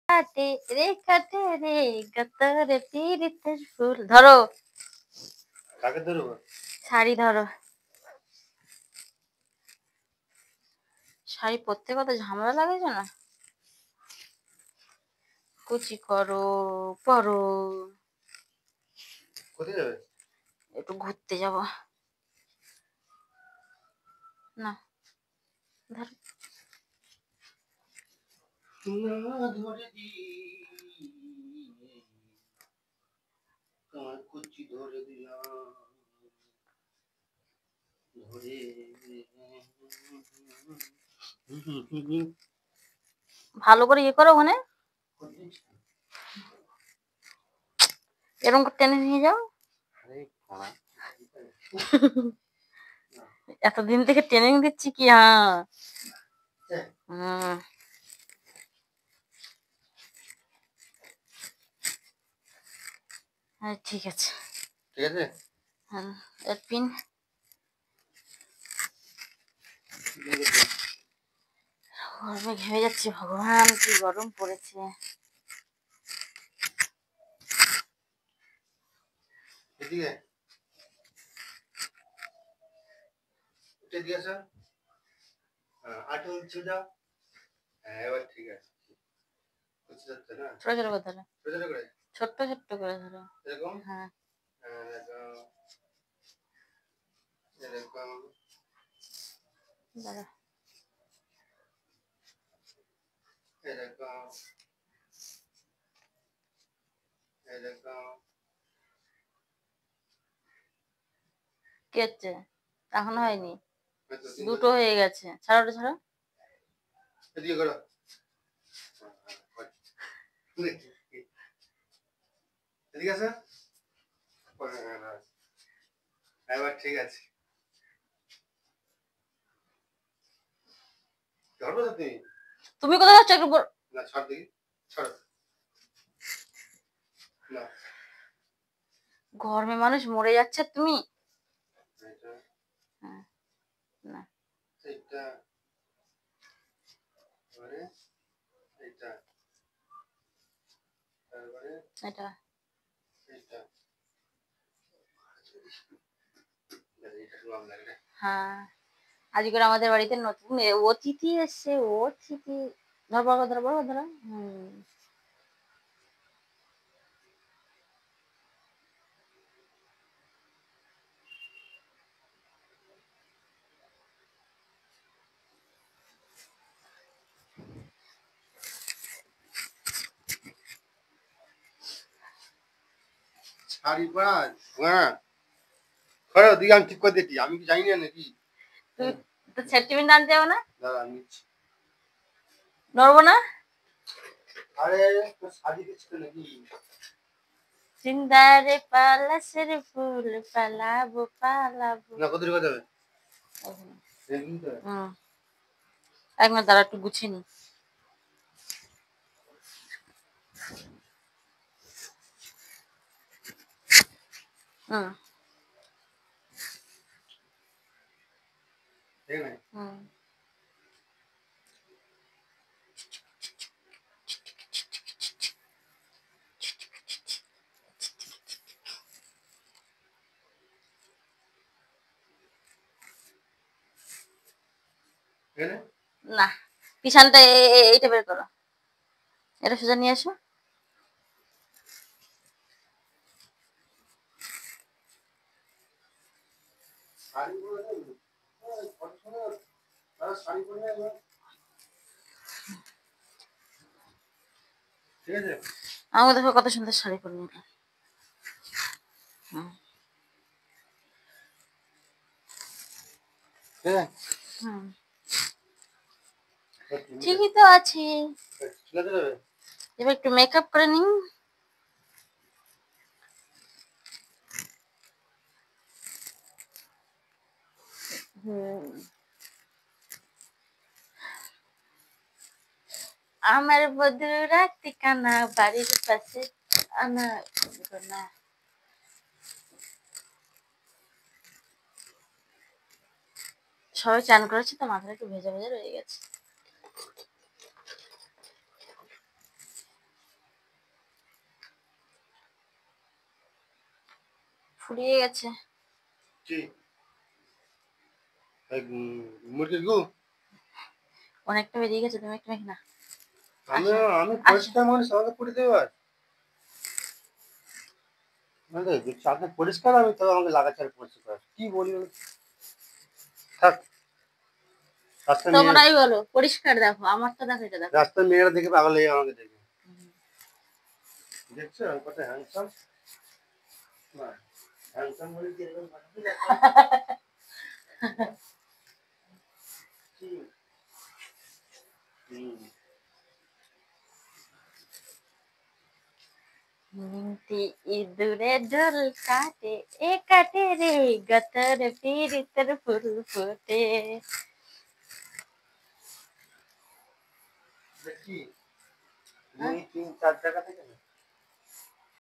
কাটে রে কাটে রে গতরে পীড়িতের ফুল। ধরো, কাকে ধরবো? শাড়ি ধরো। শাড়ি পরতে কত ঝামেলা লাগে জানো? কুচি করো, পরো। কোথায় যাবে? একটু ঘুরতে যাব। না ধরো। ধরে দি তোমার কুচি ধরে দিলাম ধরে। ভালো করে ইয়ে করো ওখানে, এরকম করে টেনে নিয়ে যাও। এতদিন থেকে ট্রেনিং দিচ্ছি কি? হ্যাঁ হ্যাঁ ঠিক আছে। ঠিক আছে। হ্যাঁ এর পিন। গরমে ঘেমে যাচ্ছি, ভগবান কি গরম পড়েছে। এদিকে এটা দিয়েছ, আটু উঠে যাও। হ্যাঁ এবার ঠিক আছে। বুঝতে যাচ্ছে না? ছোট ছোট করে ধরো, ছোট ছোট করে, ছোট্ট ছোট্ট করে ধরো। এরকম। হ্যাঁ এরকম দাঁড়া। এরকম এরকম। কি হচ্ছে? এখনো হয়নি, দুটো হয়ে গেছে। ছাড়ো ওটা ছাড়ো। এদিকে করো। এদিকে আছে। এবার ঠিক আছে। ধরবো তো তুমি? তুমি কোথায় যাচ্ছ? একটু না ছাড় দেখি, ছাড়ো না। গরমে মানুষ মরে যাচ্ছে, তুমি না এইটা মানে এইটা তারপরে এটা এইটা এটা শুনলাম লাগে। হ্যাঁ আজকে করে আমাদের বাড়িতে নতুন অতিথি এসছে। অতিথি ধরবো ধরবো ধরো। শাড়ি পরা। হ্যাঁ করো দিকে আমি ঠিক করে দিচ্ছি। আমি কি জানি না নাকি? তুই তো সেন্টিমেন্ট আনতে যাবো না? দাঁড়া আমি নড়বো না। আরে তো শাড়ি দিচ্ছি তো নাকি? সিন্দারে পালাসের ফুল পালাবো পালাবো। না কত টাকা যাবে? একবার দাঁড়া একটু গুছিয়ে নি। না পিছনটা এইটা বের করো, এটা সোজা নিয়ে আসো। আমি দেখো কত সুন্দর শাড়ি পরে নিলাম। ঠিকই তো আছে। এবার একটু মেকআপ করে নিই। আমার বধুরা ঠিকানা বাড়ির পাশে আনা না। সবাই চান করেছে তো মাথাটা একটু ভেজা ভেজা রয়ে গেছে। ফুরিয়ে গেছে। কি মুরগির গু? অনেকটা বেরিয়ে গেছে, তুমি একটু মেখে না। আমি আসো আমি আসো। পরিষ্কার মানুষ, আমাকে পুড়ে দেবার মানে চাকরি পরিষ্কার, আমি তো আমাকে লাগাতার পরিষ্কার কি বলি বলো? থাক, রাস্তা মেয়ে, তোমরাই বলো পরিষ্কার দেখো, আমারটা দেখো, এটা দেখো। রাস্তার মেয়েরা দেখে পাগল হয়ে আমাকে দেখে। দেখছো আমি কত হ্যান্ডসাম? না, হ্যান্ডসাম বলে কি এরকম বানাতে যাচ্ছে? কি? হুম। নিমতি ইঁদুরে ঢোল কাটে, এ কাটে রে গতর পীড়িতের ফুল ফোটে। কি হ্যাঁ? 2 3 4 জায়গা থেকে না?